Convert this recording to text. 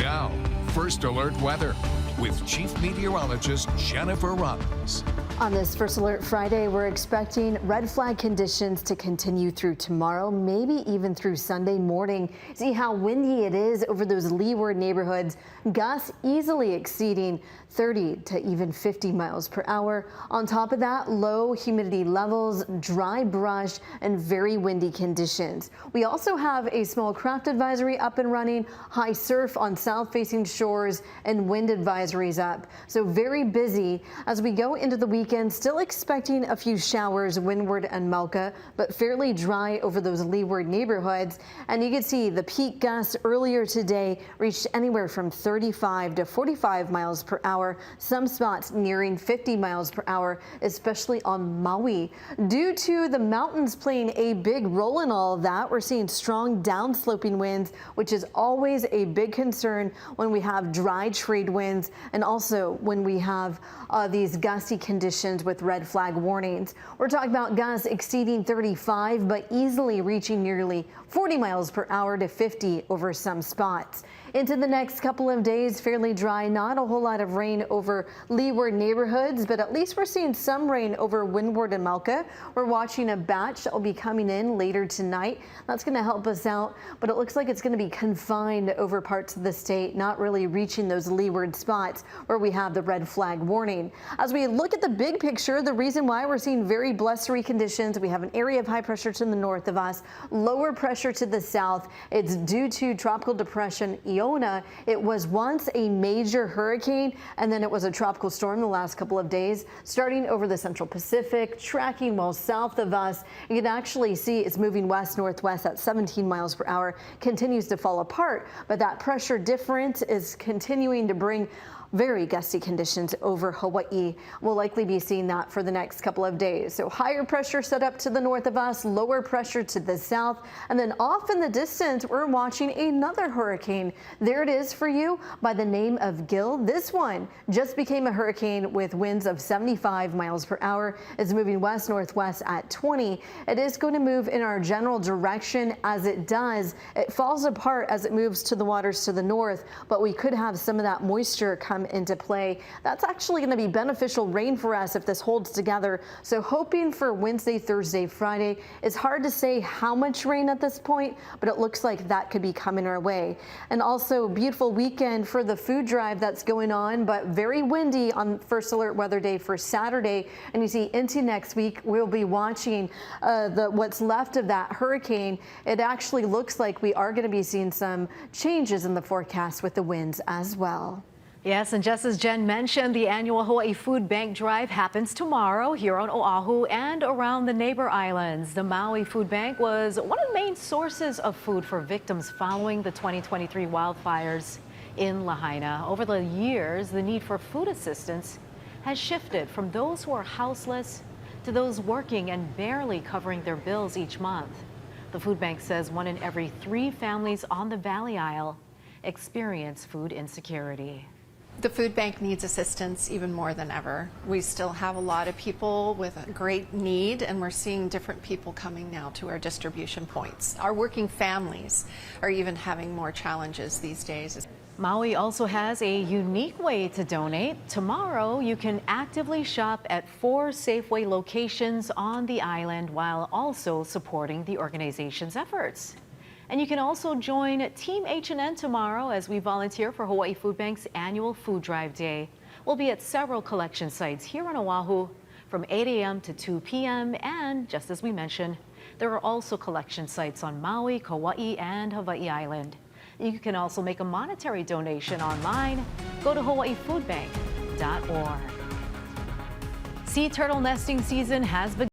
Now, First Alert weather with Chief Meteorologist Jennifer Robbins. On this First Alert Friday, we're expecting red flag conditions to continue through tomorrow, maybe even through Sunday morning. See how windy it is over those leeward neighborhoods. Gusts easily exceeding 30 to even 50 miles per hour. On top of that, low humidity levels, dry brush, and very windy conditions. We also have a small craft advisory up and running, high surf on south-facing shores, and wind advisories up. So very busy as we go into the weekend. Still expecting a few showers windward and Melka, but fairly dry over those leeward neighborhoods. And you can see the peak gusts earlier today reached anywhere from 35 to 45 miles per hour. Some spots nearing 50 miles per hour, especially on Maui. Due to the mountains playing a big role in all of that, we're seeing strong downsloping winds, which is always a big concern when we have dry trade winds and also when we have these gusty conditions with red flag warnings. We're talking about gusts exceeding 35, but easily reaching nearly 40 miles per hour to 50 over some spots. Into the next couple of days, fairly dry, not a whole lot of rain over leeward neighborhoods, but at least we're seeing some rain over windward and Melka. We're watching a batch that will be coming in later tonight. That's going to help us out, but it looks like it's going to be confined over parts of the state, not really reaching those leeward spots where we have the red flag warning. As we look at the big picture, the reason why we're seeing very blustery conditions, we have an area of high pressure to the north of us, lower pressure to the south. It's due to tropical depression Iona. It was once a major hurricane, and then it was a tropical storm the last couple of days, starting over the central Pacific, tracking well south of us. You can actually see it's moving west-northwest at 17 miles per hour, continues to fall apart, but that pressure difference is continuing to bring very gusty conditions over Hawaii. We'll likely be seeing that for the next couple of days. So higher pressure set up to the north of us, lower pressure to the south, and then off in the distance, we're watching another hurricane. There it is for you by the name of Gil. This one just became a hurricane with winds of 75 miles per hour. It's moving west-northwest at 20. It is going to move in our general direction. As it does, it falls apart as it moves to the waters to the north, but we could have some of that moisture come into play. That's actually going to be beneficial rain for us if this holds together. So hoping for Wednesday, Thursday, Friday. It's hard to say how much rain at this point, but it looks like that could be coming our way. And also beautiful weekend for the food drive that's going on, but very windy on First Alert Weather Day for Saturday. And you see into next week, we'll be watching what's left of that hurricane. It actually looks like we are going to be seeing some changes in the forecast with the winds as well. Yes, and just as Jen mentioned, the annual Hawaii Food Bank Drive happens tomorrow here on Oahu and around the neighbor islands. The Maui Food Bank was one of the main sources of food for victims following the 2023 wildfires in Lahaina. Over the years, the need for food assistance has shifted from those who are houseless to those working and barely covering their bills each month. The food bank says 1 in every 3 families on the Valley Isle experience food insecurity. The food bank needs assistance even more than ever. We still have a lot of people with a great need, and we're seeing different people coming now to our distribution points. Our working families are even having more challenges these days. Maui also has a unique way to donate. Tomorrow, you can actively shop at 4 Safeway locations on the island while also supporting the organization's efforts. And you can also join Team H&N tomorrow as we volunteer for Hawaii Food Bank's annual Food Drive Day. We'll be at several collection sites here on Oahu from 8 a.m. to 2 p.m. And just as we mentioned, there are also collection sites on Maui, Kauai, and Hawaii Island. You can also make a monetary donation online. Go to hawaiifoodbank.org. Sea turtle nesting season has begun.